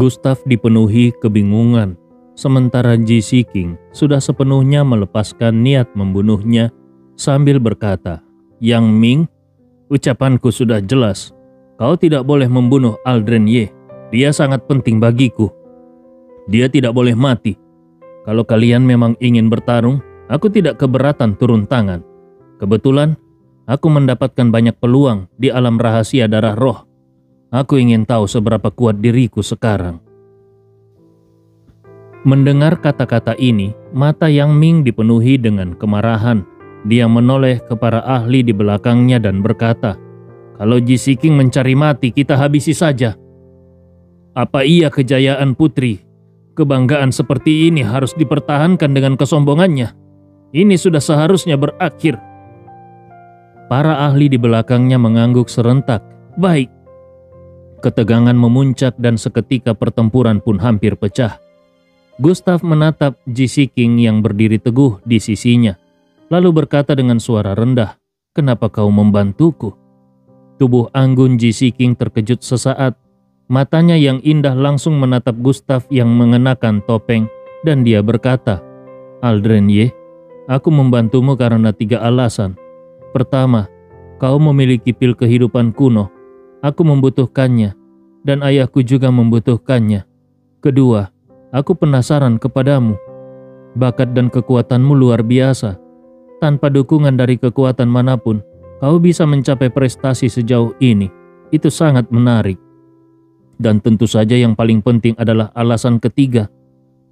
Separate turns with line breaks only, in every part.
Gustav dipenuhi kebingungan, sementara Ji Siking sudah sepenuhnya melepaskan niat membunuhnya sambil berkata, "Yang Ming, ucapanku sudah jelas. Kau tidak boleh membunuh Aldren Ye. Dia sangat penting bagiku. Dia tidak boleh mati. Kalau kalian memang ingin bertarung, aku tidak keberatan turun tangan. Kebetulan, aku mendapatkan banyak peluang di alam rahasia darah roh. Aku ingin tahu seberapa kuat diriku sekarang." Mendengar kata-kata ini, mata Yang Ming dipenuhi dengan kemarahan. Dia menoleh ke para ahli di belakangnya dan berkata, "Kalau Ji Siking mencari mati, kita habisi saja. Apa iya kejayaan putri? Kebanggaan seperti ini harus dipertahankan dengan kesombongannya. Ini sudah seharusnya berakhir." Para ahli di belakangnya mengangguk serentak. "Baik." Ketegangan memuncak dan seketika pertempuran pun hampir pecah. Gustav menatap Ji Siking yang berdiri teguh di sisinya, lalu berkata dengan suara rendah, "Kenapa kau membantuku?" Tubuh anggun Ji Siking terkejut sesaat. Matanya yang indah langsung menatap Gustav yang mengenakan topeng, dan dia berkata, "Aldren Ye, aku membantumu karena 3 alasan. Pertama, kau memiliki pil kehidupan kuno. Aku membutuhkannya, dan ayahku juga membutuhkannya. Kedua, aku penasaran kepadamu. Bakat dan kekuatanmu luar biasa. Tanpa dukungan dari kekuatan manapun, kau bisa mencapai prestasi sejauh ini. Itu sangat menarik. Dan tentu saja yang paling penting adalah alasan ketiga.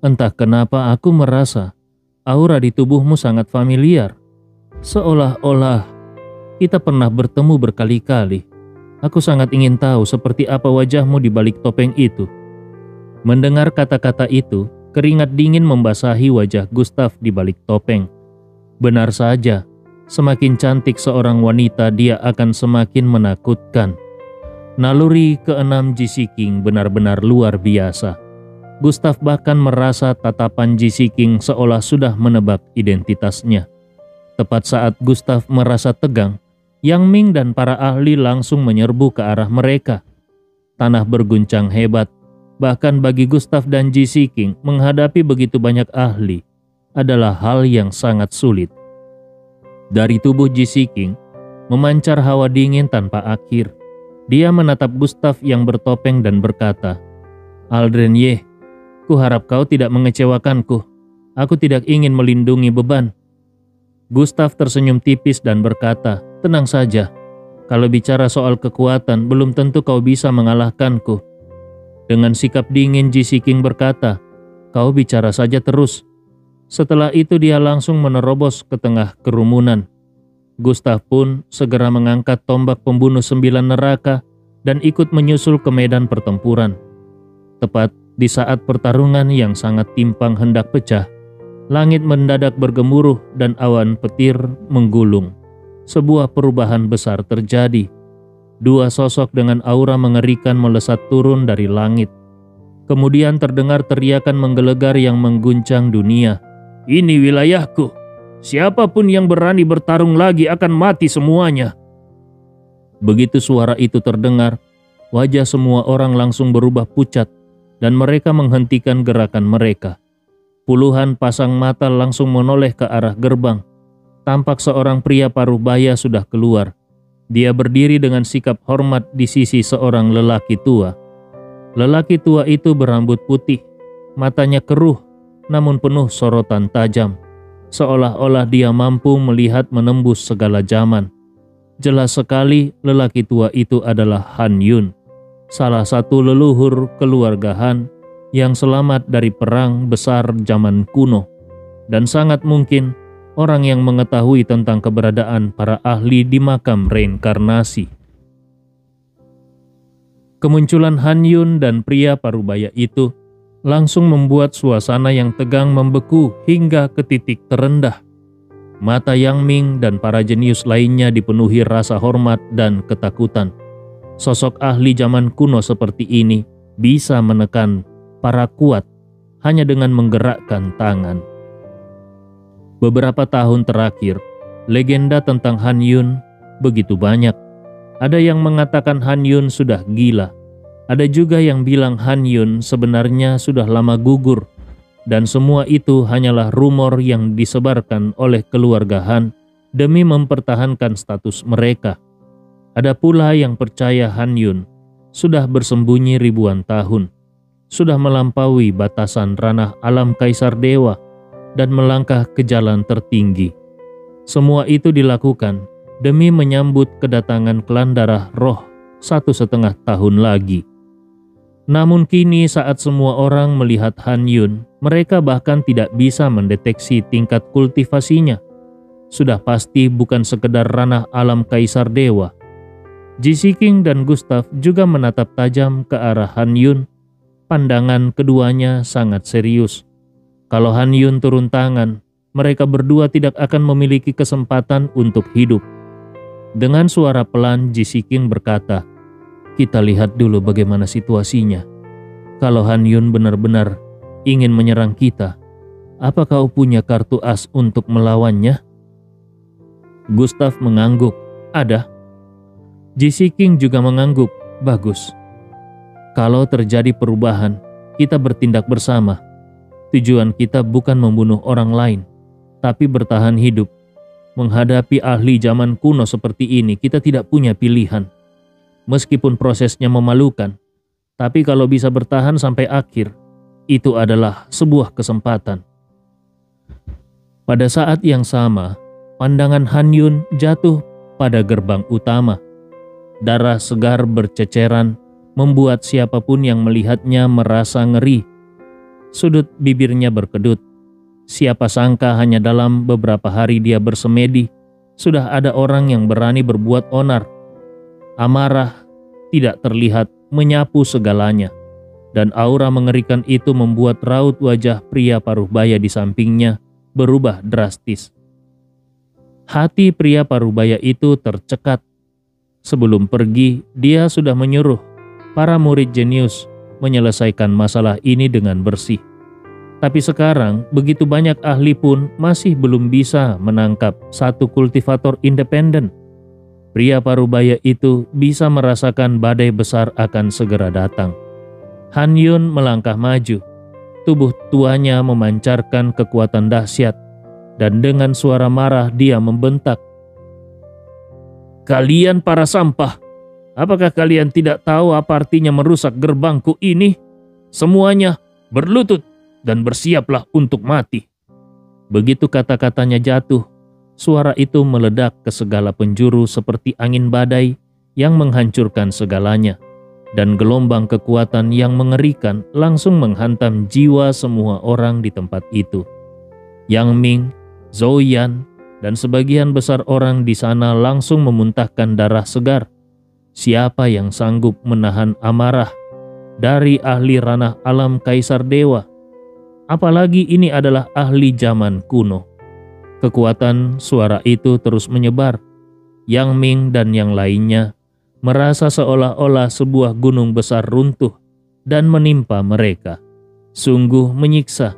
Entah kenapa aku merasa aura di tubuhmu sangat familiar. Seolah-olah kita pernah bertemu berkali-kali. Aku sangat ingin tahu seperti apa wajahmu di balik topeng itu." Mendengar kata-kata itu, keringat dingin membasahi wajah Gustav di balik topeng. Benar saja, semakin cantik seorang wanita, dia akan semakin menakutkan. Naluri keenam Ji Siking benar-benar luar biasa. Gustav bahkan merasa tatapan Ji Siking seolah sudah menebak identitasnya. Tepat saat Gustav merasa tegang, Yang Ming dan para ahli langsung menyerbu ke arah mereka. Tanah berguncang hebat. Bahkan bagi Gustav dan Ji Siking, menghadapi begitu banyak ahli adalah hal yang sangat sulit. Dari tubuh Ji Siking memancar hawa dingin tanpa akhir. Dia menatap Gustav yang bertopeng dan berkata, "Aldren Ye, kuharap kau tidak mengecewakanku. Aku tidak ingin melindungi beban." Gustav tersenyum tipis dan berkata, "Tenang saja. Kalau bicara soal kekuatan, belum tentu kau bisa mengalahkanku." Dengan sikap dingin Ji Siking berkata, "Kau bicara saja terus." Setelah itu dia langsung menerobos ke tengah kerumunan. Gustav pun segera mengangkat tombak pembunuh 9 neraka dan ikut menyusul ke medan pertempuran. Tepat di saat pertarungan yang sangat timpang hendak pecah, langit mendadak bergemuruh dan awan petir menggulung. Sebuah perubahan besar terjadi. 2 sosok dengan aura mengerikan melesat turun dari langit. Kemudian terdengar teriakan menggelegar yang mengguncang dunia. "Ini wilayahku. Siapapun yang berani bertarung lagi akan mati semuanya." Begitu suara itu terdengar, wajah semua orang langsung berubah pucat dan mereka menghentikan gerakan mereka. Puluhan pasang mata langsung menoleh ke arah gerbang. Tampak seorang pria paruh baya sudah keluar. Dia berdiri dengan sikap hormat di sisi seorang lelaki tua. Lelaki tua itu berambut putih, matanya keruh, namun penuh sorotan tajam. Seolah-olah dia mampu melihat menembus segala zaman. Jelas sekali lelaki tua itu adalah Han Yun, salah satu leluhur keluarga Han yang selamat dari perang besar zaman kuno, dan sangat mungkin orang yang mengetahui tentang keberadaan para ahli di makam reinkarnasi. Kemunculan Han Yun dan pria parubaya itu langsung membuat suasana yang tegang membeku hingga ke titik terendah. Mata Yang Ming dan para jenius lainnya dipenuhi rasa hormat dan ketakutan. Sosok ahli zaman kuno seperti ini bisa menekan para kuat hanya dengan menggerakkan tangan. Beberapa tahun terakhir, legenda tentang Han Yun begitu banyak. Ada yang mengatakan Han Yun sudah gila. Ada juga yang bilang Han Yun sebenarnya sudah lama gugur, dan semua itu hanyalah rumor yang disebarkan oleh keluarga Han demi mempertahankan status mereka. Ada pula yang percaya Han Yun sudah bersembunyi ribuan tahun, sudah melampaui batasan ranah alam Kaisar Dewa dan melangkah ke jalan tertinggi. Semua itu dilakukan demi menyambut kedatangan klan darah roh 1,5 tahun lagi. Namun kini saat semua orang melihat Han Yun, mereka bahkan tidak bisa mendeteksi tingkat kultivasinya. Sudah pasti bukan sekedar ranah alam Kaisar Dewa. Ji King dan Gustav juga menatap tajam ke arah Han Yun. Pandangan keduanya sangat serius. Kalau Han Yun turun tangan, mereka berdua tidak akan memiliki kesempatan untuk hidup. Dengan suara pelan, Ji King berkata, "Kita lihat dulu bagaimana situasinya. Kalau Han Yun benar-benar ingin menyerang kita, apa kau punya kartu as untuk melawannya?" Gustav mengangguk, "Ada." Ji King juga mengangguk, "Bagus. Kalau terjadi perubahan, kita bertindak bersama. Tujuan kita bukan membunuh orang lain, tapi bertahan hidup. Menghadapi ahli zaman kuno seperti ini, kita tidak punya pilihan. Meskipun prosesnya memalukan, tapi kalau bisa bertahan sampai akhir, itu adalah sebuah kesempatan." Pada saat yang sama, pandangan Han Yun jatuh pada gerbang utama. Darah segar berceceran membuat siapapun yang melihatnya merasa ngeri. Sudut bibirnya berkedut. Siapa sangka hanya dalam beberapa hari dia bersemedi, sudah ada orang yang berani berbuat onar. Amarah tidak terlihat menyapu segalanya, dan aura mengerikan itu membuat raut wajah pria paruhbaya di sampingnya berubah drastis. Hati pria paruhbaya itu tercekat. Sebelum pergi, dia sudah menyuruh para murid jenius menyelesaikan masalah ini dengan bersih. Tapi sekarang, begitu banyak ahli pun masih belum bisa menangkap satu kultivator independen. Pria paruhbaya itu bisa merasakan badai besar akan segera datang. Han Yun melangkah maju. Tubuh tuanya memancarkan kekuatan dahsyat, dan dengan suara marah dia membentak, "Kalian para sampah, apakah kalian tidak tahu apa artinya merusak gerbangku ini? Semuanya berlutut dan bersiaplah untuk mati." Begitu kata-katanya jatuh, suara itu meledak ke segala penjuru seperti angin badai yang menghancurkan segalanya, dan gelombang kekuatan yang mengerikan langsung menghantam jiwa semua orang di tempat itu. Yang Ming, Zhou Yan, dan sebagian besar orang di sana langsung memuntahkan darah segar. Siapa yang sanggup menahan amarah dari ahli ranah alam Kaisar Dewa? Apalagi ini adalah ahli zaman kuno. Kekuatan suara itu terus menyebar. Yang Ming dan yang lainnya merasa seolah-olah sebuah gunung besar runtuh dan menimpa mereka. Sungguh menyiksa.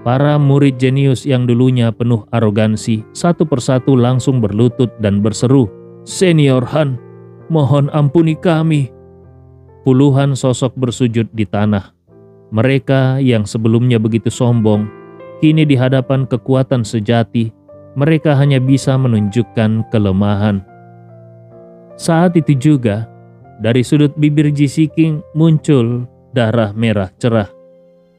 Para murid jenius yang dulunya penuh arogansi satu persatu langsung berlutut dan berseru, "Senior Han, mohon ampuni kami." Puluhan sosok bersujud di tanah. Mereka yang sebelumnya begitu sombong, kini di hadapan kekuatan sejati, mereka hanya bisa menunjukkan kelemahan. Saat itu juga, dari sudut bibir Ji King muncul darah merah cerah.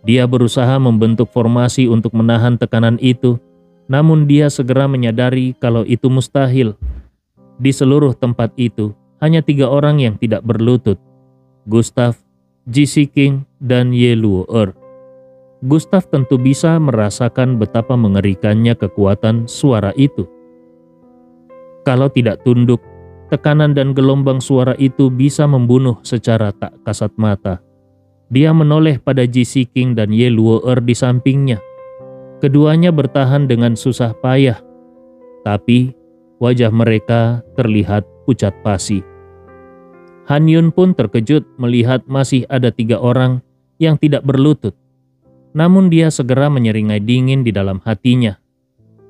Dia berusaha membentuk formasi untuk menahan tekanan itu, namun dia segera menyadari kalau itu mustahil. Di seluruh tempat itu, hanya 3 orang yang tidak berlutut: Gustav, Ji King, dan Ye Luo. Gustav tentu bisa merasakan betapa mengerikannya kekuatan suara itu. Kalau tidak tunduk, tekanan dan gelombang suara itu bisa membunuh secara tak kasat mata. Dia menoleh pada Ji King dan Ye Luo di sampingnya. Keduanya bertahan dengan susah payah, tapi wajah mereka terlihat pucat pasi. Han Yun pun terkejut melihat masih ada 3 orang yang tidak berlutut. Namun dia segera menyeringai dingin di dalam hatinya.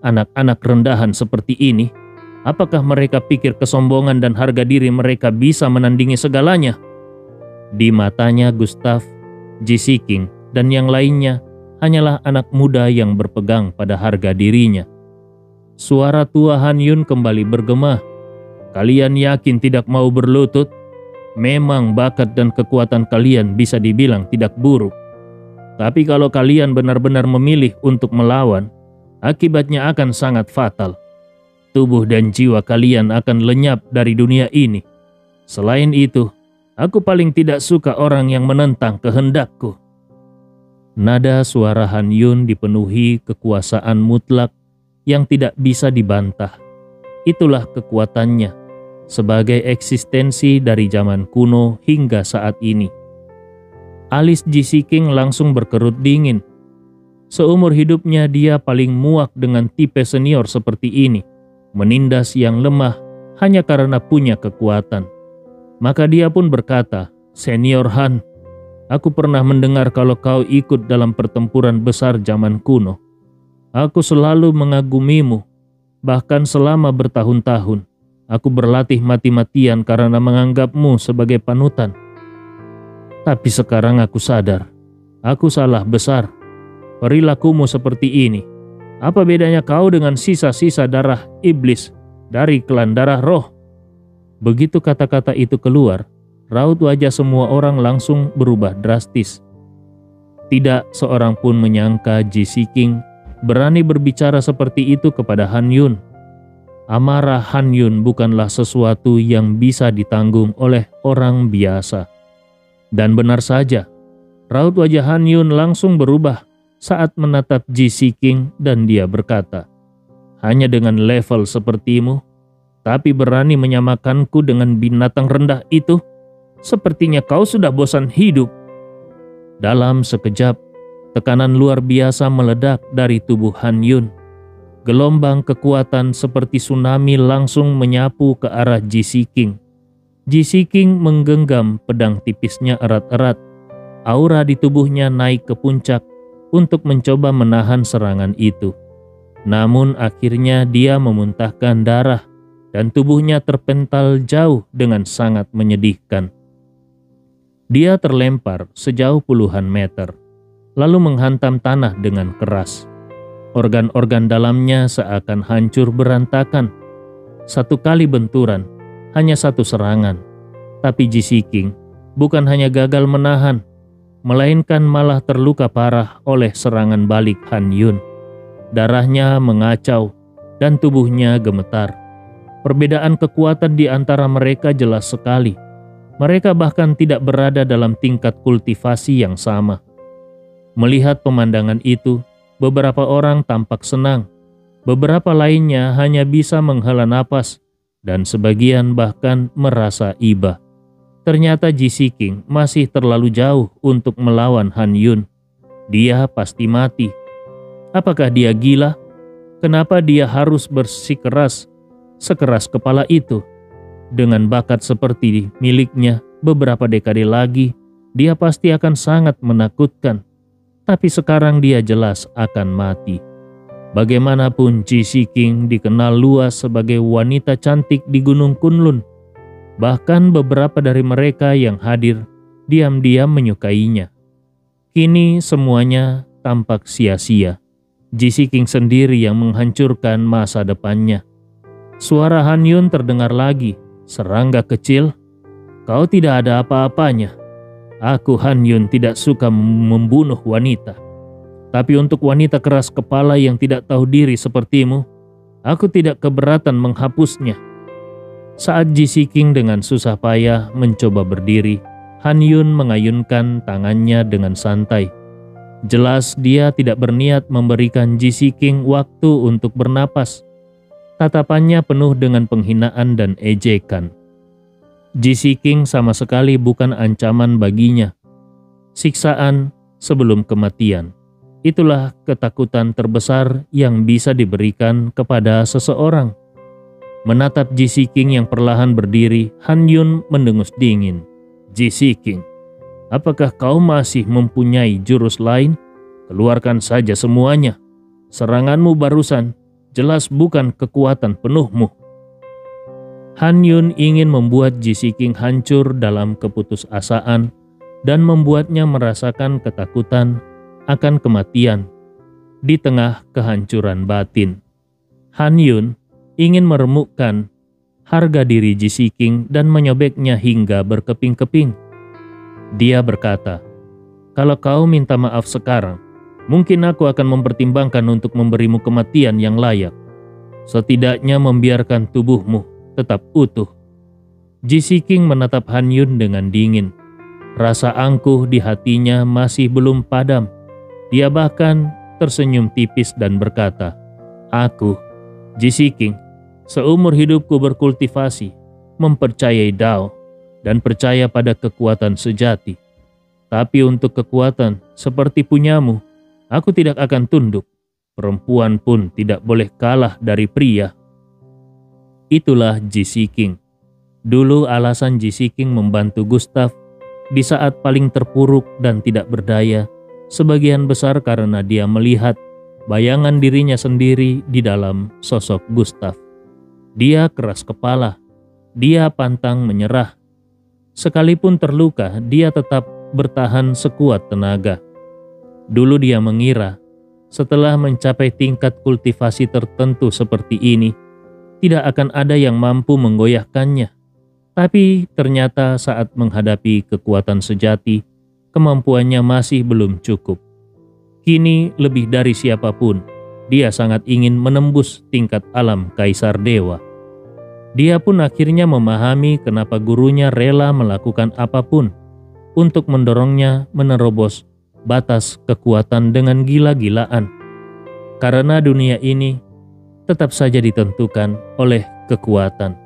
Anak-anak rendahan seperti ini, apakah mereka pikir kesombongan dan harga diri mereka bisa menandingi segalanya? Di matanya Gustav, Ji Siking, dan yang lainnya hanyalah anak muda yang berpegang pada harga dirinya. Suara tua Han Yun kembali bergema. Kalian yakin tidak mau berlutut? Memang bakat dan kekuatan kalian bisa dibilang tidak buruk. Tapi kalau kalian benar-benar memilih untuk melawan, akibatnya akan sangat fatal. Tubuh dan jiwa kalian akan lenyap dari dunia ini. Selain itu, aku paling tidak suka orang yang menentang kehendakku. Nada suara Han Yun dipenuhi kekuasaan mutlak yang tidak bisa dibantah. Itulah kekuatannya sebagai eksistensi dari zaman kuno hingga saat ini. Alis Ji Siking langsung berkerut dingin. Seumur hidupnya dia paling muak dengan tipe senior seperti ini, menindas yang lemah hanya karena punya kekuatan. Maka dia pun berkata, "Senior Han, aku pernah mendengar kalau kau ikut dalam pertempuran besar zaman kuno. Aku selalu mengagumimu, bahkan selama bertahun-tahun. Aku berlatih mati-matian karena menganggapmu sebagai panutan. Tapi sekarang aku sadar, aku salah besar. Perilakumu seperti ini. Apa bedanya kau dengan sisa-sisa darah iblis dari klan darah roh?" Begitu kata-kata itu keluar, raut wajah semua orang langsung berubah drastis. Tidak seorang pun menyangka Ji Siking berani berbicara seperti itu kepada Han Yun. Amarah Han Yun bukanlah sesuatu yang bisa ditanggung oleh orang biasa. Dan benar saja, raut wajah Han Yun langsung berubah saat menatap Ji Siking dan dia berkata, "Hanya dengan level sepertimu, tapi berani menyamakanku dengan binatang rendah itu? Sepertinya kau sudah bosan hidup." Dalam sekejap, tekanan luar biasa meledak dari tubuh Han Yun. Gelombang kekuatan seperti tsunami langsung menyapu ke arah Ji Siking. Ji Siking menggenggam pedang tipisnya erat-erat. Aura di tubuhnya naik ke puncak untuk mencoba menahan serangan itu. Namun akhirnya dia memuntahkan darah dan tubuhnya terpental jauh dengan sangat menyedihkan. Dia terlempar sejauh puluhan meter, lalu menghantam tanah dengan keras. Organ-organ dalamnya seakan hancur berantakan. Satu kali benturan, hanya satu serangan. Tapi Ji Siking bukan hanya gagal menahan, melainkan malah terluka parah oleh serangan balik Han Yun. Darahnya mengacau dan tubuhnya gemetar. Perbedaan kekuatan di antara mereka jelas sekali. Mereka bahkan tidak berada dalam tingkat kultivasi yang sama. Melihat pemandangan itu, beberapa orang tampak senang. Beberapa lainnya hanya bisa menghela napas dan sebagian bahkan merasa iba. Ternyata Ji Siking masih terlalu jauh untuk melawan Han Yun. Dia pasti mati. Apakah dia gila? Kenapa dia harus bersikeras sekeras kepala itu? Dengan bakat seperti miliknya, beberapa dekade lagi, dia pasti akan sangat menakutkan. Tapi sekarang dia jelas akan mati. Bagaimanapun Ji Siking dikenal luas sebagai wanita cantik di Gunung Kunlun. Bahkan beberapa dari mereka yang hadir diam-diam menyukainya. Kini semuanya tampak sia-sia. Ji Siking sendiri yang menghancurkan masa depannya. Suara Han Yun terdengar lagi. "Serangga kecil, kau tidak ada apa-apanya. Aku Han Yun tidak suka membunuh wanita. Tapi untuk wanita keras kepala yang tidak tahu diri sepertimu, aku tidak keberatan menghapusnya." Saat Ji Siking dengan susah payah mencoba berdiri, Han Yun mengayunkan tangannya dengan santai. Jelas dia tidak berniat memberikan Ji Siking waktu untuk bernapas. Tatapannya penuh dengan penghinaan dan ejekan. Ji Siking sama sekali bukan ancaman baginya. Siksaan sebelum kematian. Itulah ketakutan terbesar yang bisa diberikan kepada seseorang. Menatap Ji Siking yang perlahan berdiri, Han Yun mendengus dingin. "Ji Siking, apakah kau masih mempunyai jurus lain? Keluarkan saja semuanya. Seranganmu barusan jelas bukan kekuatan penuhmu." Han Yun ingin membuat Ji Siking hancur dalam keputusasaan dan membuatnya merasakan ketakutan akan kematian di tengah kehancuran batin. Han Yun ingin meremukkan harga diri Ji Siking dan menyobeknya hingga berkeping-keping. Dia berkata, "Kalau kau minta maaf sekarang, mungkin aku akan mempertimbangkan untuk memberimu kematian yang layak. Setidaknya membiarkan tubuhmu tetap utuh." Ji Siking menatap Han Yun dengan dingin. Rasa angkuh di hatinya masih belum padam. Dia bahkan tersenyum tipis dan berkata, "Aku, Ji Siking, seumur hidupku berkultivasi, mempercayai Dao, dan percaya pada kekuatan sejati. Tapi untuk kekuatan seperti punyamu, aku tidak akan tunduk. Perempuan pun tidak boleh kalah dari pria." Itulah Ji Siking. Dulu alasan Ji Siking membantu Gustav di saat paling terpuruk dan tidak berdaya, sebagian besar karena dia melihat bayangan dirinya sendiri di dalam sosok Gustav. Dia keras kepala, dia pantang menyerah. Sekalipun terluka, dia tetap bertahan sekuat tenaga. Dulu dia mengira, setelah mencapai tingkat kultivasi tertentu seperti ini, tidak akan ada yang mampu menggoyahkannya. Tapi ternyata saat menghadapi kekuatan sejati, kemampuannya masih belum cukup. Kini lebih dari siapapun, dia sangat ingin menembus tingkat alam Kaisar Dewa. Dia pun akhirnya memahami kenapa gurunya rela melakukan apapun untuk mendorongnya menerobos batas kekuatan dengan gila-gilaan. Karena dunia ini tetap saja ditentukan oleh kekuatan.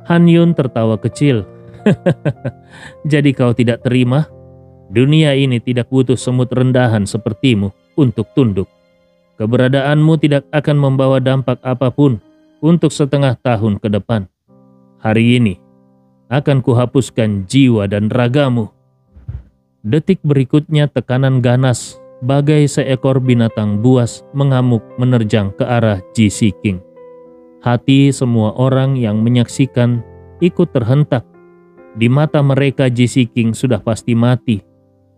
Han Yun tertawa kecil. "Jadi kau tidak terima? Dunia ini tidak butuh semut rendahan sepertimu untuk tunduk. Keberadaanmu tidak akan membawa dampak apapun untuk setengah tahun ke depan. Hari ini akan kuhapuskan jiwa dan ragamu." Detik berikutnya tekanan ganas bagai seekor binatang buas mengamuk menerjang ke arah Ji Siking. Hati semua orang yang menyaksikan ikut terhentak. Di mata mereka Ji Siking sudah pasti mati.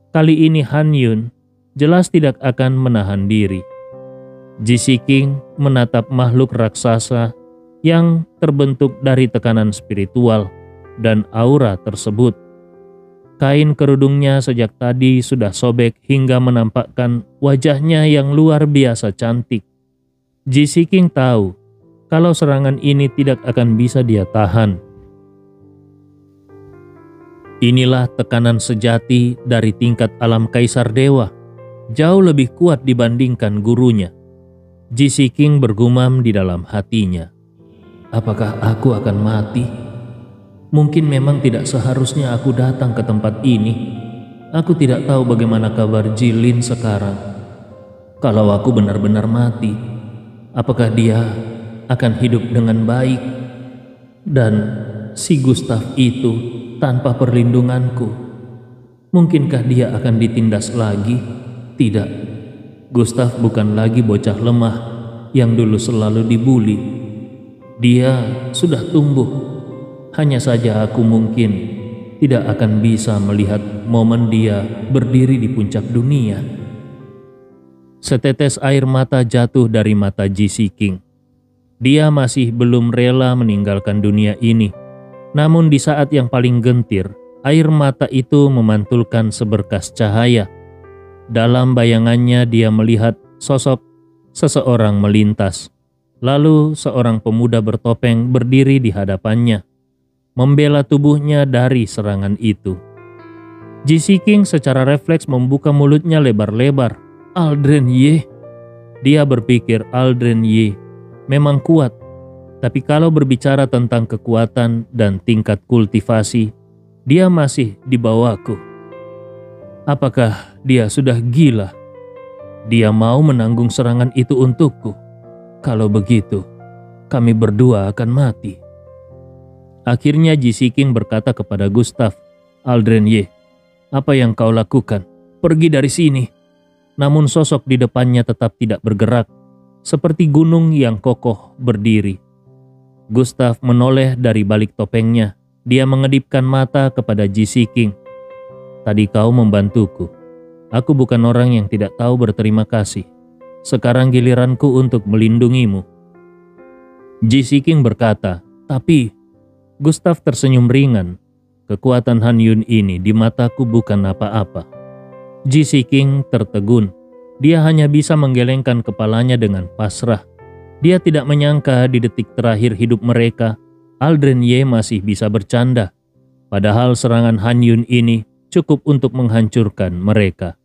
Kali ini Han Yun jelas tidak akan menahan diri. Ji Siking menatap makhluk raksasa yang terbentuk dari tekanan spiritual dan aura tersebut. Kain kerudungnya sejak tadi sudah sobek hingga menampakkan wajahnya yang luar biasa cantik. Ji Siking tahu kalau serangan ini tidak akan bisa dia tahan. Inilah tekanan sejati dari tingkat alam Kaisar Dewa, jauh lebih kuat dibandingkan gurunya. Ji Siking bergumam di dalam hatinya, "Apakah aku akan mati? Mungkin memang tidak seharusnya aku datang ke tempat ini. Aku tidak tahu bagaimana kabar Jilin sekarang. Kalau aku benar-benar mati, apakah dia akan hidup dengan baik? Dan si Gustav itu tanpa perlindunganku, mungkinkah dia akan ditindas lagi? Tidak, Gustav bukan lagi bocah lemah yang dulu selalu dibuli. Dia sudah tumbuh. Hanya saja aku mungkin tidak akan bisa melihat momen dia berdiri di puncak dunia." Setetes air mata jatuh dari mata Ji Siking. Dia masih belum rela meninggalkan dunia ini. Namun di saat yang paling gentir, air mata itu memantulkan seberkas cahaya. Dalam bayangannya dia melihat sosok seseorang melintas. Lalu seorang pemuda bertopeng berdiri di hadapannya, membela tubuhnya dari serangan itu. Ji Siking secara refleks membuka mulutnya lebar-lebar. "Aldren Ye." Dia berpikir Aldren Ye memang kuat, tapi kalau berbicara tentang kekuatan dan tingkat kultivasi, dia masih di bawahku. Apakah dia sudah gila? Dia mau menanggung serangan itu untukku. Kalau begitu, kami berdua akan mati. Akhirnya Ji Siking berkata kepada Gustav, "Aldren Ye, apa yang kau lakukan? Pergi dari sini." Namun sosok di depannya tetap tidak bergerak, seperti gunung yang kokoh berdiri. Gustav menoleh dari balik topengnya. Dia mengedipkan mata kepada Ji Siking. Tadi kau membantuku. Aku bukan orang yang tidak tahu berterima kasih. Sekarang giliranku untuk melindungimu." Ji Siking berkata, "Tapi..." Gustav tersenyum ringan. "Kekuatan Han Yun ini di mataku bukan apa-apa." Ji Siking tertegun. Dia hanya bisa menggelengkan kepalanya dengan pasrah. Dia tidak menyangka di detik terakhir hidup mereka, Aldren Ye masih bisa bercanda. Padahal serangan Han Yun ini cukup untuk menghancurkan mereka.